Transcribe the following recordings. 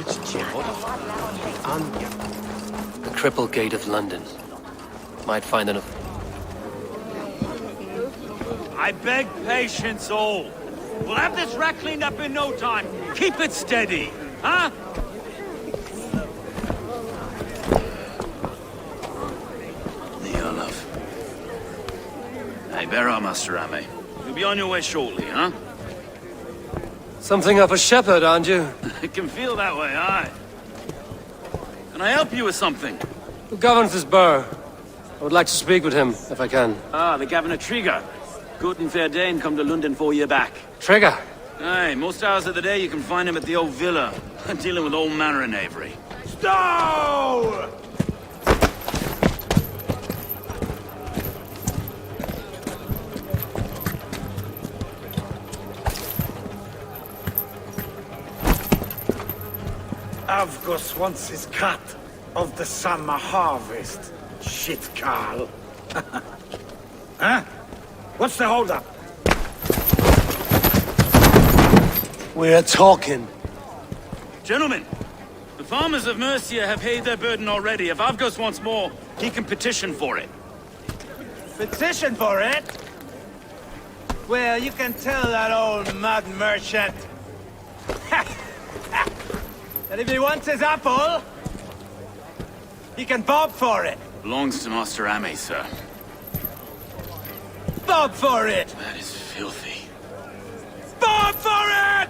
The Cripple Gate of London. Might find enough. I beg patience, all. We'll have this wreck cleaned up in no time. Keep it steady, huh? Leo, love. Hey, bear up, Master Ame. You'll be on your way shortly, huh? Something of a shepherd, aren't you? It can feel that way, aye. Can I help you with something? Who governs this burgh? I would like to speak with him, if I can. Ah, the Governor Trigger. Good and fair Dane come to London 4 year back. Trigger? Aye, most hours of the day you can find him at the old villa, dealing with all manner of knavery. Stow! Avgos wants his cut of the summer harvest. Shit, Carl. Huh? What's the holdup? We're talking. Gentlemen, the farmers of Mercia have paid their burden already. If Avgos wants more, he can petition for it. Petition for it? Well, you can tell that old mud merchant that if he wants his apple, he can bob for it. Belongs to Master Ame, sir. Bob for it! That is filthy. Bob for it!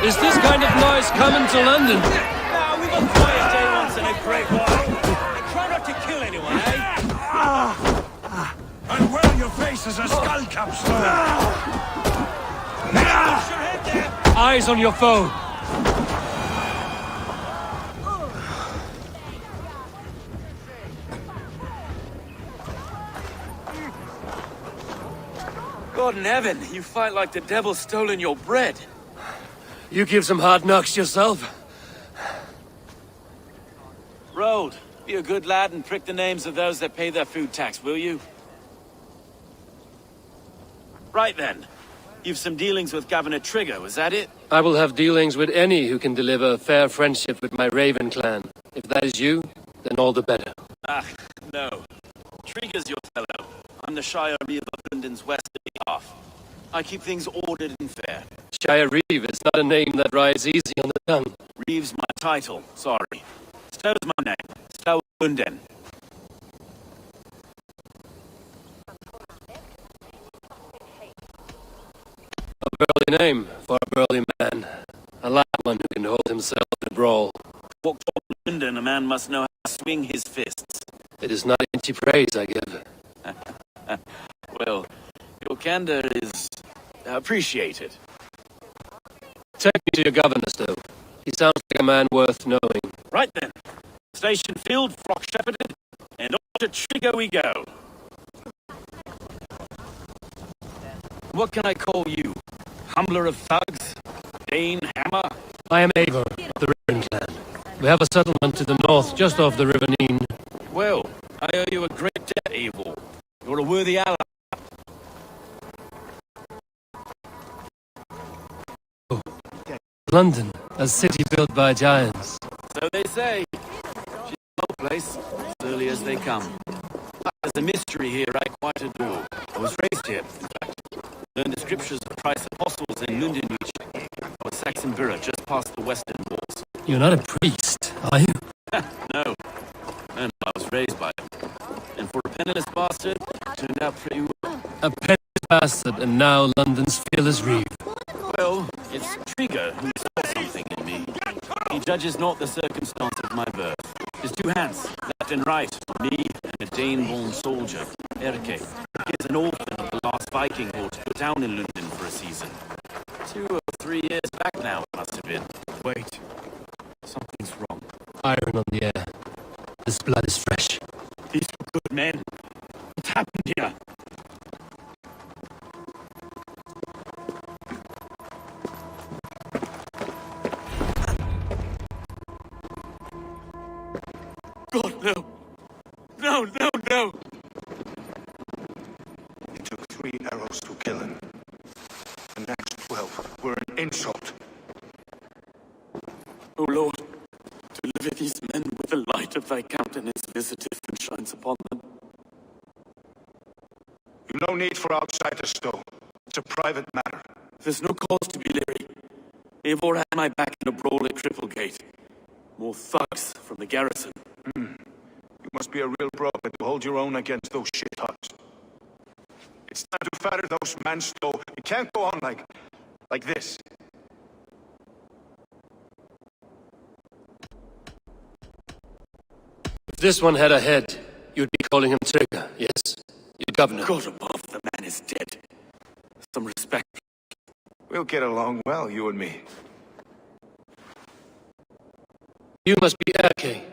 Is this kind of noise coming to London? Nah, we've got quiet day once in a great while. And try not to kill anyone, eh? And well, your face is a skull capstone. Eyes on your foe. God in heaven, you fight like the devil's stolen your bread. You give some hard knocks yourself. Road, be a good lad and prick the names of those that pay their food tax, will you? Right then. You've some dealings with Governor Trigger, was that it? I will have dealings with any who can deliver a fair friendship with my Raven clan. If that is you, then all the better. Ah, no. Trigger's your fellow. I'm the Shire Reeve of London's westerly half. I keep things ordered and fair. Shire Reeve is not a name that rides easy on the tongue. Reeve's my title, sorry. Stow's my name. Stow London. A burly name for a burly man. A light one who can hold himself in a brawl. Walk toward London, a man must know how to swing his fists. It is not empty praise I give. Well, your candor is appreciated. Take me to your governor, Stowe. He sounds like a man worth knowing. Right then. Station field, flock shepherded, and on to Trigger we go. What can I call you? Humbler of thugs? Dane Hammer? I am Eivor of the Raven clan. We have a settlement to the north, just off the River Neen. Well, I owe you a great debt, Eivor. You're a worthy ally. London, a city built by giants. So they say. She's an old place, as early as they come. There's a mystery here I quite adore. I was raised here, in fact. Learned the scriptures of Christ's apostles in Lundenreach, or Saxon Borough, just past the western walls. You're not a priest, are you? No. And I was raised by him. And for a penniless bastard, turned out pretty well. A petty bastard, and now London's fearless Reeve. Well, it's Trigger who saw something in me. He judges not the circumstance of my birth. His two hands, left and right, me and a Dane-born soldier, Erke. He is an orphan of the last Viking who put down in London for a season. 2 or 3 years back now, it must have been. Wait. Something's wrong. Iron on the air. This blood is fresh. These are good men. What's happened here? 3 arrows to kill him. The next 12 were an insult. O Lord, deliver these men with the light of thy countenance visiteth and shines upon them. You've no need for outsiders, though. It's a private matter. There's no cause to be leery. Eivor had my back in a brawl at Cripplegate. More thugs from the garrison. You must be a real broker to hold your own against those shithogs. It's time to fetter those men, though. It can't go on like this. If this one had a head, you'd be calling him Trigger, yes? Your governor. God above, the man is dead. Some respect. We'll get along well, you and me. You must be Erke,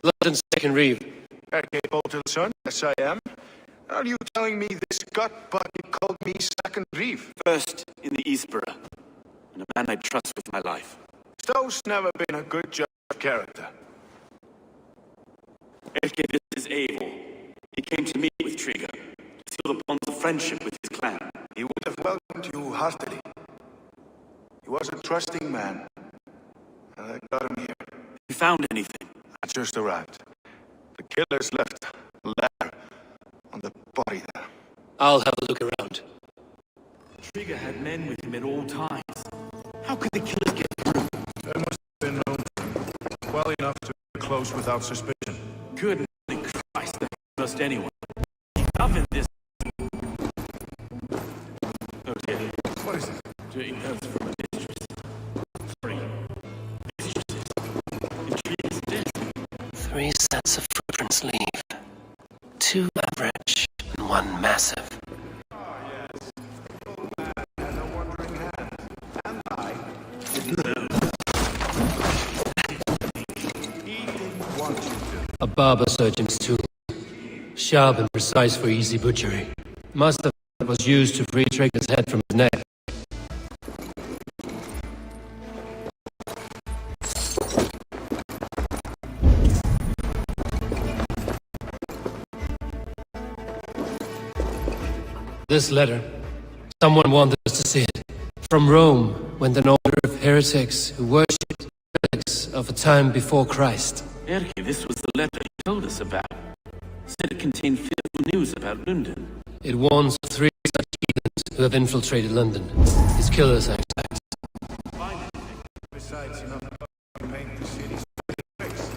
London's second reeve. Erke Bolton's son? Yes, I am. Are you telling me this gut-bucket called me second reeve? First in the Eastborough, and a man I trust with my life. Stowe's never been a good judge of character. Erke, this is Eivor. He came to meet with Trigger, to seal the bonds of friendship with his clan. He would have welcomed you heartily. He was a trusting man, and I got him here. You found anything? I just arrived. The killers left a letter on the body there. I'll have a look around. Trigger had men with him at all times. How could the killers get through? There must have been known well enough to be close without suspicion. Good Christ, they trust anyone. Up in this. Oh dear. What is it? Dirty notes from a mistress. 3 mistresses. Intrigues dead. 3 sets of footprints leave. 2 average and 1 massive. A barber surgeon's tool. Sharp and precise for easy butchery. Must have was used to free Trigger's head from his neck. This letter. Someone wanted us to see it. From Rome went an order of heretics who worshipped relics of a time before Christ. Erke, this was the letter you told us about. Said it contained fearful news about London. It warns of 3 such heathens who have infiltrated London. His killers are intact. Besides, enough to paint the city's face.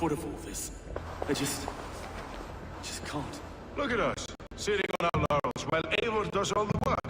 foot of all this. I just can't. Look at us, sitting on our laurels while Eivor does all the work.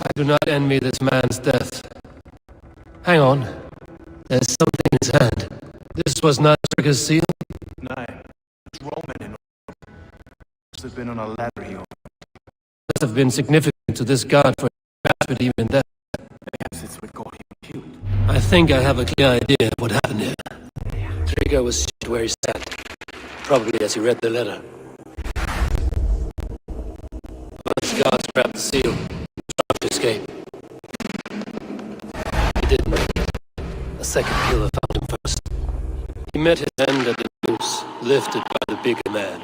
I do not envy this man's death. Hang on. There's something in his hand. This was not Trigger's seal? No, it's Roman in order. Must have been on a ladder he opened. Must have been significant to this god for but even then. Perhaps it's what got him killed. I think I have a clear idea of what happened here. Trigger was shot where he sat, probably as he read the letter. Once guards grabbed the seal, tried to escape. He didn't make it. A second killer found him first. He met his end at the noose, lifted by the bigger man.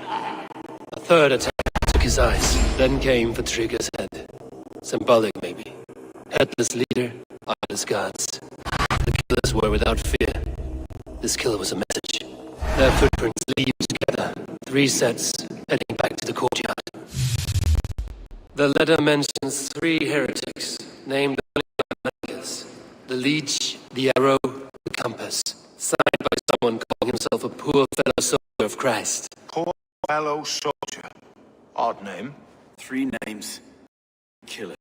A third attack took his eyes, then came for Trigger's head. Symbolic, maybe. Headless leader, eyeless gods. The killers were without fear. This killer was a message. Their footprints lead together. 3 sets, heading back to the courtyard. The letter mentions 3 heretics, named the Leech, the Arrow, the Compass, signed by someone calling himself a poor fellow soldier of Christ. Poor fellow soldier. Odd name. 3 names. Killers,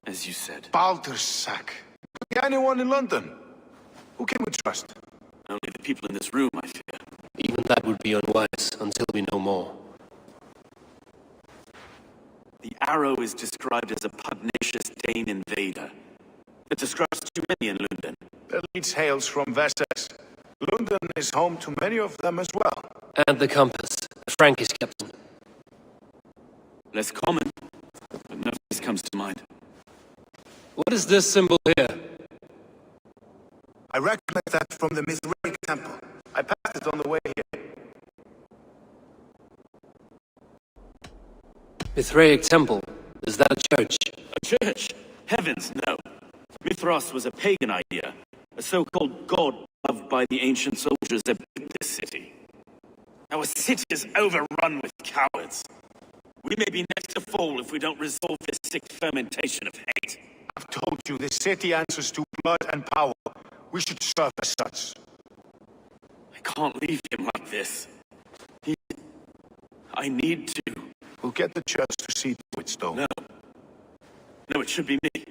as you said. Baldersack. Could be anyone in London. Who can we trust? Only the people in this room, I fear. Even that would be unwise until we know more. The Arrow is described as a pugnacious Dane invader. It describes too many in London. The Leeds hails from Wessex. London is home to many of them as well. And the Compass, a Frankish captain. Less common, but no face comes to mind. What is this symbol here? I recognize that from the Mithraic temple. I passed it on the way here. Mithraic temple? Is that a church? A church? Heavens, no. Mithras was a pagan idea. A so-called god loved by the ancient soldiers that built this city. Our city is overrun with cowards. We may be next to fall if we don't resolve this sick fermentation of hate. I've told you, this city answers to blood and power. We should serve as such. I can't leave him like this. I need to. We'll get the church to see to it, Stone. No, it should be me.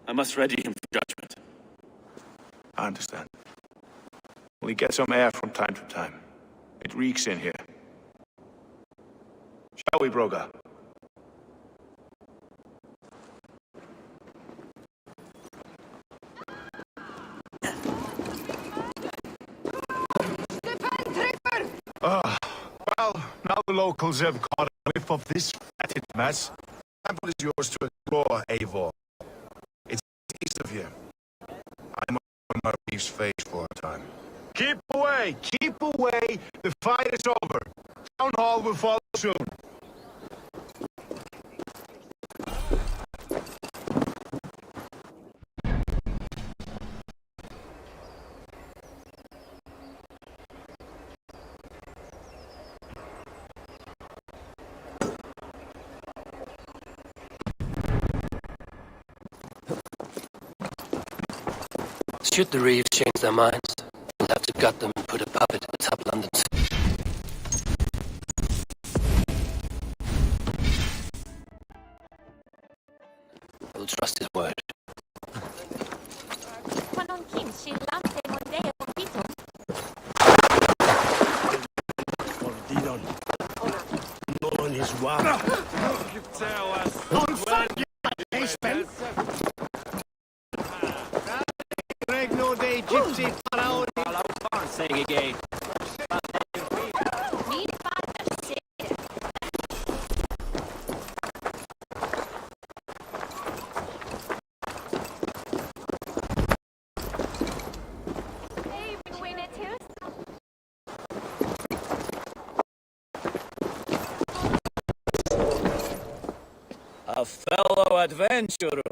I must ready him for judgment. I understand. We get some air from time to time. It reeks in here. Shall we, Broga? Well, now the locals have caught a whiff of this fetid mess. The temple is yours to explore, Eivor. It's east of here. I'm on my reef's face for a time. away. Keep away. The fight is over. Town Hall will follow soon. Should the Reeves change their minds, we'll have to gut them and put a puppet atop London's. We'll trust his word. No one is welcome. You tell us. On fire, Hasten! Regno dei Gypsy Pharaoni. Saying again. A fellow adventurer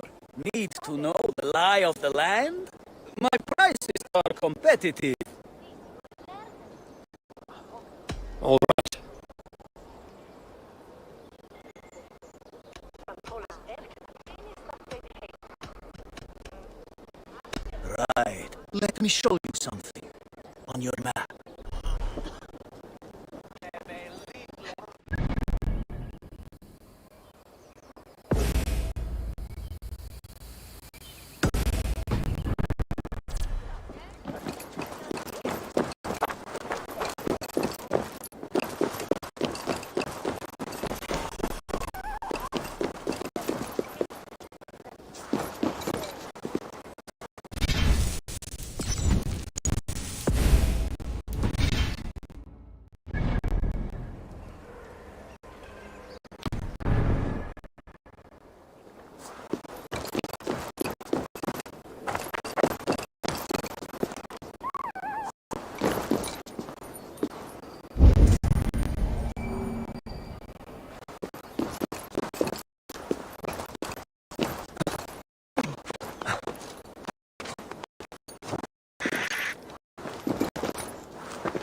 needs to know the lie of the land? My prices are competitive. All right. Right. Let me show you something on your map.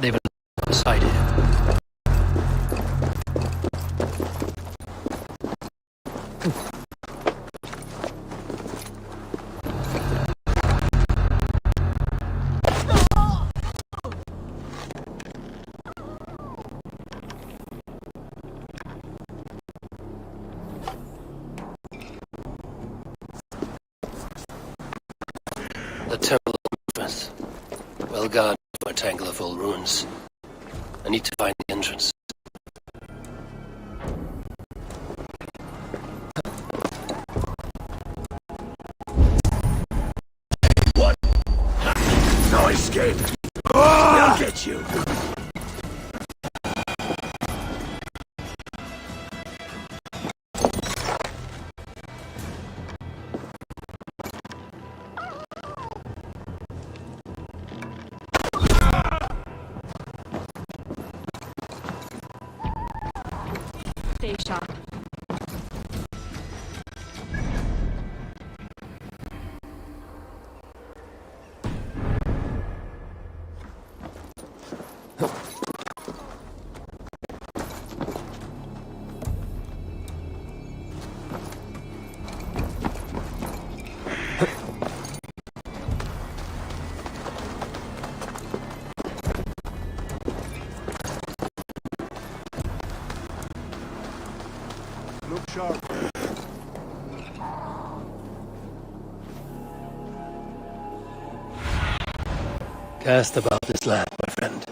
They've been outside here. The Temple of Movers. Well guarded for a tangle of old ruins. I need to find the entrance. What? No escape! I'll get you! Stay sharp. Look sharp. Cast about this land, my friend.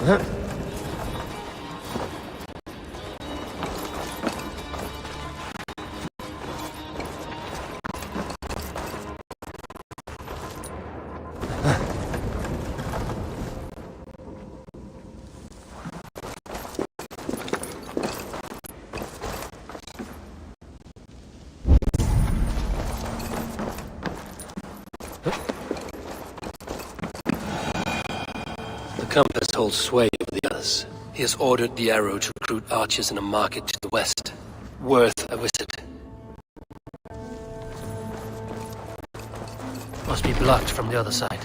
The compass holds sway over the others. He has ordered the arrow to recruit archers in a market to the west. Worth a visit. Must be blocked from the other side.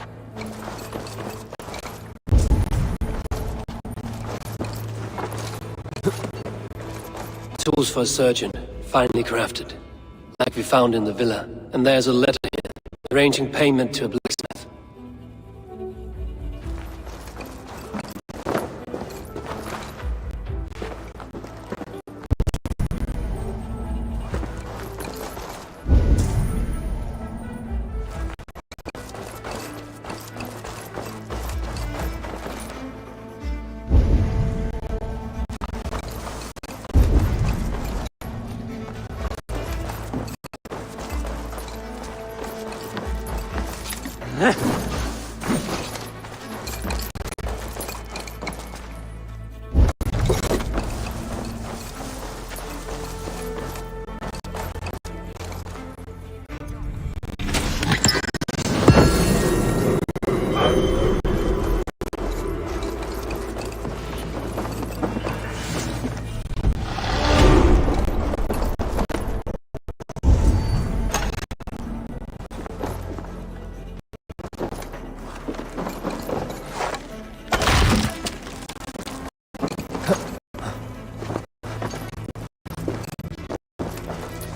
Tools for a surgeon, finely crafted. Like we found in the villa. And there's a letter here, arranging payment to a blacksmith.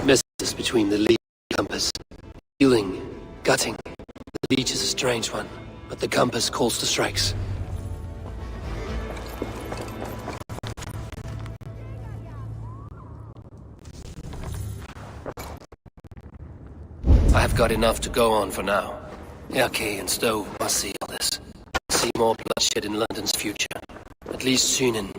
Messes between the leech and compass. Healing, gutting. The leech is a strange one, but the compass calls to strikes. I have got enough to go on for now. Erke and Stowe must see all this. See more bloodshed in London's future. At least soon in...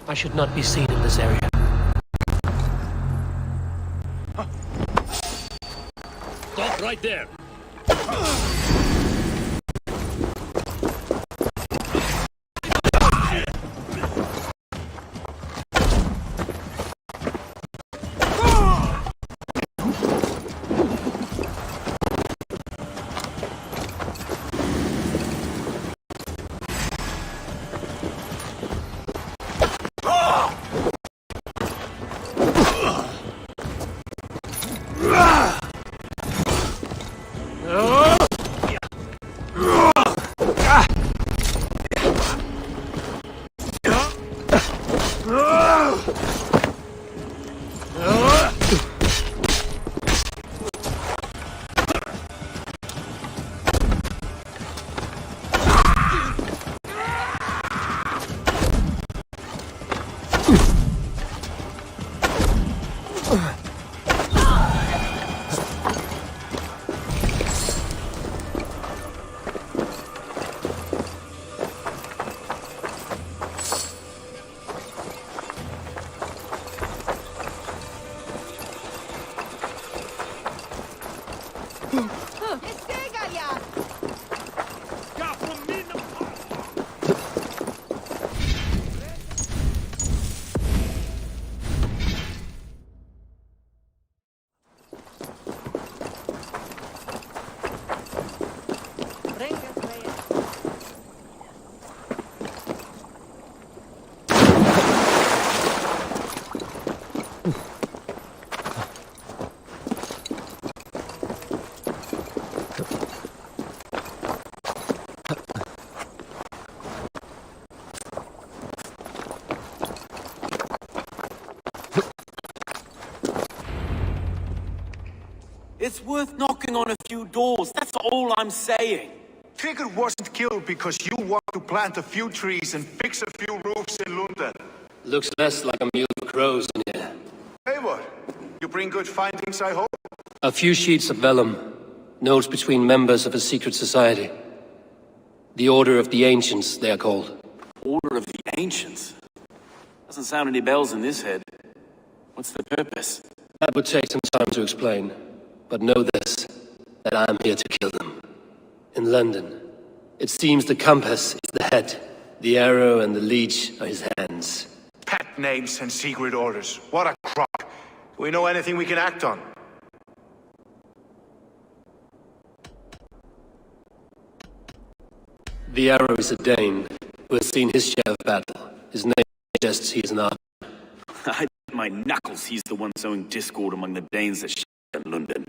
I should not be seen in this area. Stop right there! It's worth knocking on a few doors, that's all I'm saying. Trigger wasn't killed because you want to plant a few trees and fix a few roofs in London. Looks less like a meal for crows in here. Hey, what? You bring good findings, I hope? A few sheets of vellum. Notes between members of a secret society. The Order of the Ancients, they are called. Order of the Ancients? Doesn't sound any bells in this head. What's the purpose? That would take some time to explain. But know this, that I am here to kill them. In London, it seems the compass is the head. The arrow and the leech are his hands. Pet names and secret orders. What a crock. Do we know anything we can act on? The arrow is a Dane, who has seen his share of battle. His name suggests he is an archer. I bet my knuckles he's the one sowing discord among the Danes that in London.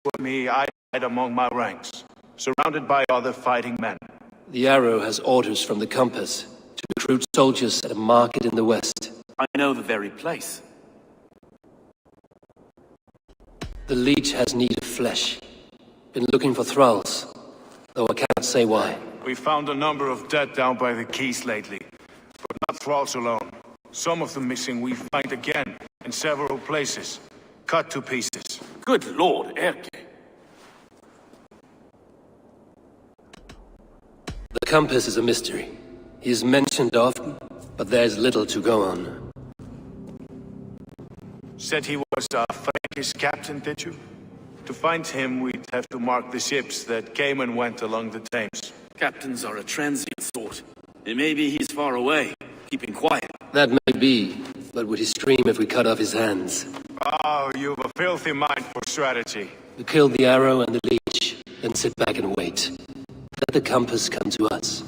For me, I hide among my ranks, surrounded by other fighting men. The arrow has orders from the compass to recruit soldiers at a market in the west. I know the very place. The leech has need of flesh. Been looking for thralls, though I cannot say why. We found a number of dead down by the quays lately, but not thralls alone. Some of the missing we find again in several places, cut to pieces. Good lord, Erke. The compass is a mystery. He is mentioned often, but there is little to go on. Said he was a Frankish captain, did you? To find him, we'd have to mark the ships that came and went along the Thames. Captains are a transient sort. It may be he's far away, keeping quiet. That may be, but would he scream if we cut off his hands? Oh, you've a filthy mind for strategy. We kill the arrow and the leech, then sit back and wait. Let the compass come to us.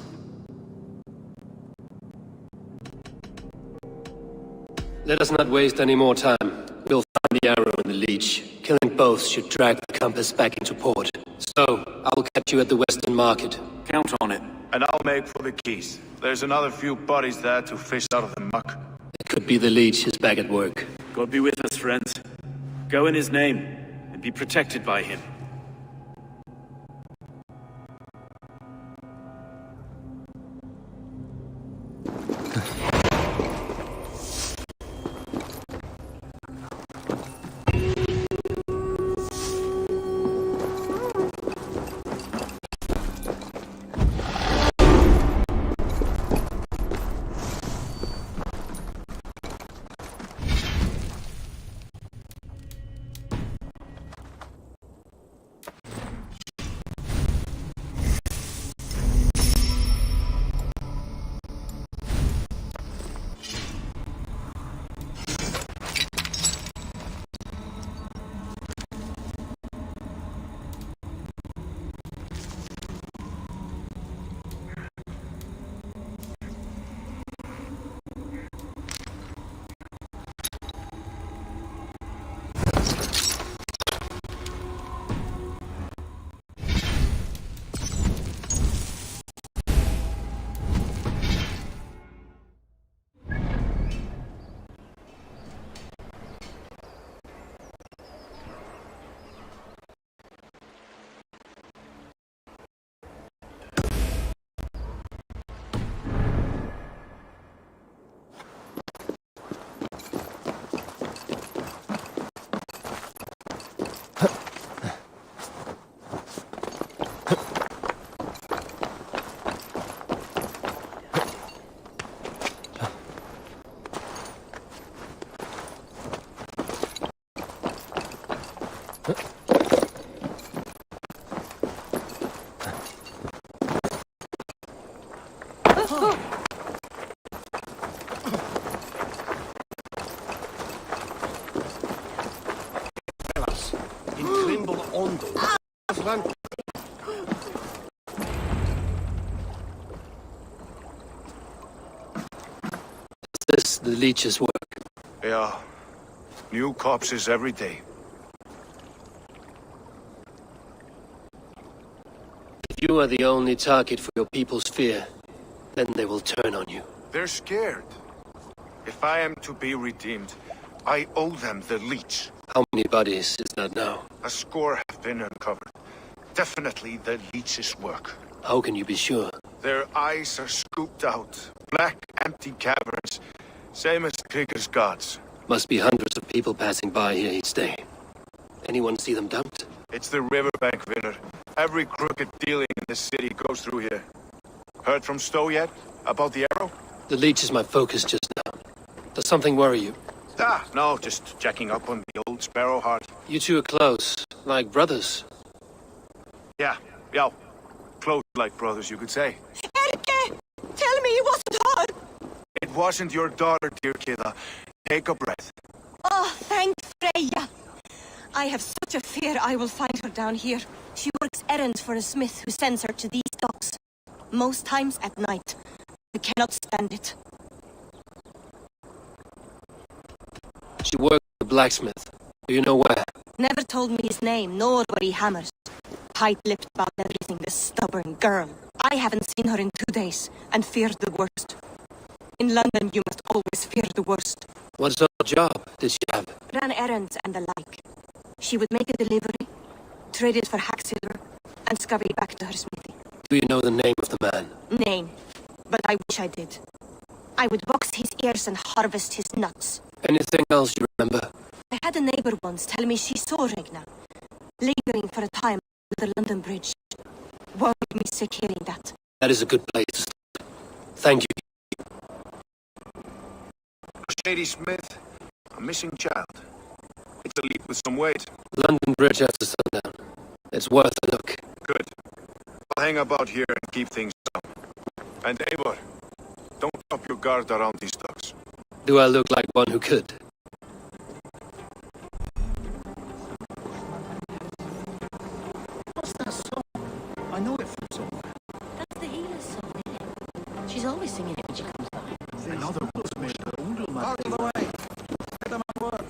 Let us not waste any more time. We'll find the arrow and the leech. Killing both should drag the compass back into port. So, I'll catch you at the Western Market. Count on it. And I'll make for the quays. There's another few bodies there to fish out of the muck. It could be the leech is back at work. God be with us, friends. Go in his name, and be protected by him. This the leech's work. Yeah. New corpses every day. If you are the only target for your people's fear, then they will turn on you. They're scared. If I am to be redeemed, I owe them the leech. How many bodies is that now? A score have been uncovered. Definitely the leech's work. How can you be sure? Their eyes are scooped out. Black, empty caverns. Same as Krieger's gods. Must be hundreds of people passing by here each day. Anyone see them dumped? It's the riverbank, Vinner. Every crooked dealing in the city goes through here. Heard from Stowe yet? About the arrow? The leech is my focus just now. Does something worry you? No, just checking up on the old Sparrow heart. You two are close, like brothers. Yeah. Close like brothers, you could say. Erke! Tell me it wasn't hard! It wasn't your daughter, dear Kida. Take a breath. Oh, thank Freya. I have such a fear I will find her down here. She works errands for a smith who sends her to these docks. Most times at night. I cannot stand it. She worked at the blacksmith. Do you know where? Never told me his name, nor where he hammers. Tight-lipped about everything, this stubborn girl. I haven't seen her in 2 days, and feared the worst. In London, you must always fear the worst. What sort of job did she have? Ran errands and the like. She would make a delivery, trade it for hack silver, and scurry back to her smithy. Do you know the name of the man? Name. But I wish I did. I would box his ears and harvest his nuts. Anything else you remember? I had a neighbor once tell me she saw Regna, lingering for a time with the London Bridge. Worried me sick hearing that. That is a good place to start. Thank you. A shady smith, a missing child. It's a leap with some weight. London Bridge after sundown. It's worth a look. Good. I'll hang about here and keep things down. And Eivor, don't drop your guard around these docks. Do I look like one who could? What's that song? I know it from somewhere. That's the healer's song, isn't it? She's always singing it when she comes by. Another one. Out of the way! Let them at work.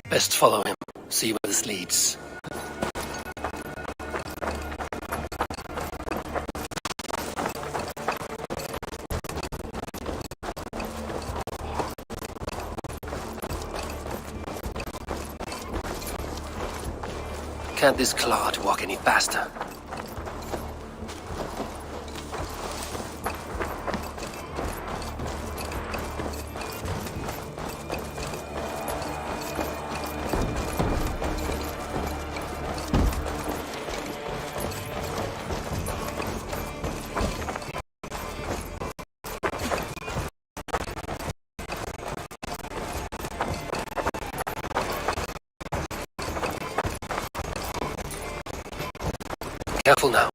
Best follow him. See where this leads. Can't this clod walk any faster? Careful now.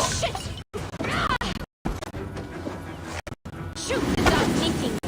Shit! Shoot without thinking.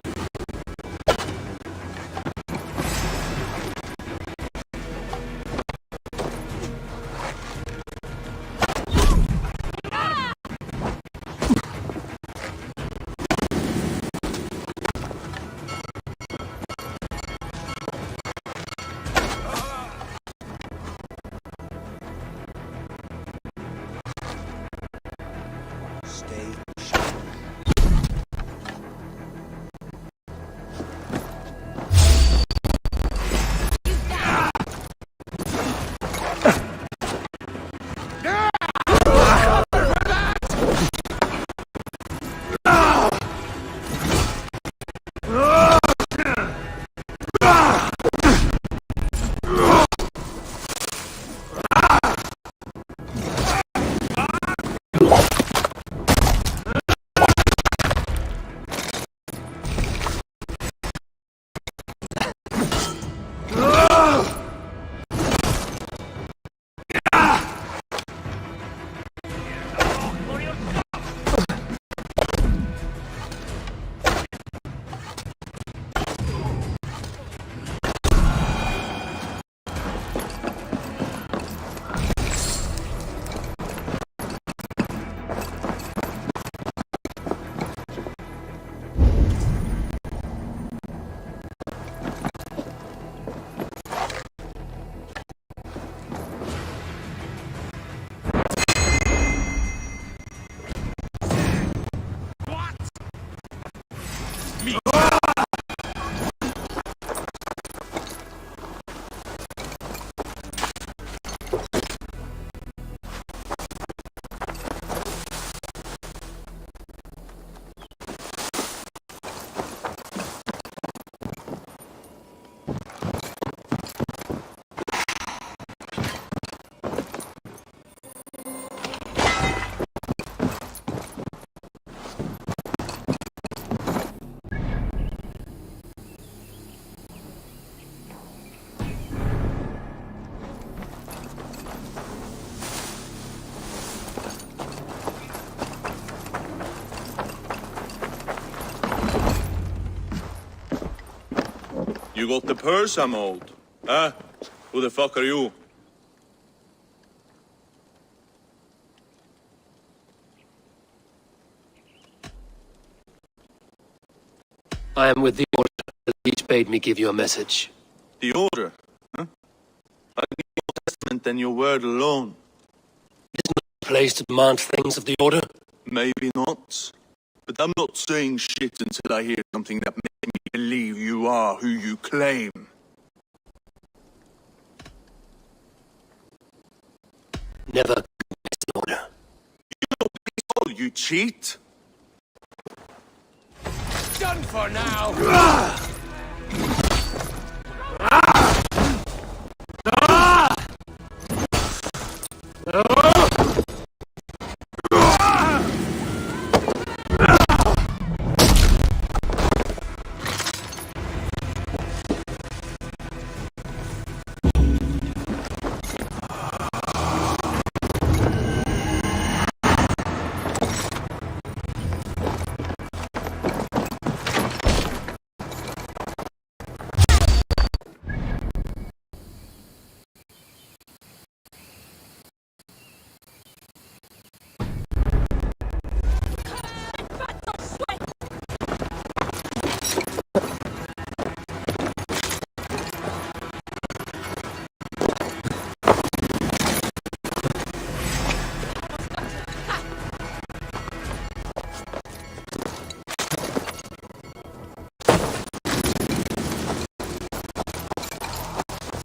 You got the purse, I'm old. Huh? Who the fuck are you? I am with the order. The leech bade me give you a message. The order? Huh? I need your testament and your word alone. It is not a place to demand things of the order. Maybe not. But I'm not saying shit until I hear something that makes me believe you are who you claim. Never compromise the order. You don't believe all, you cheat! Done for now!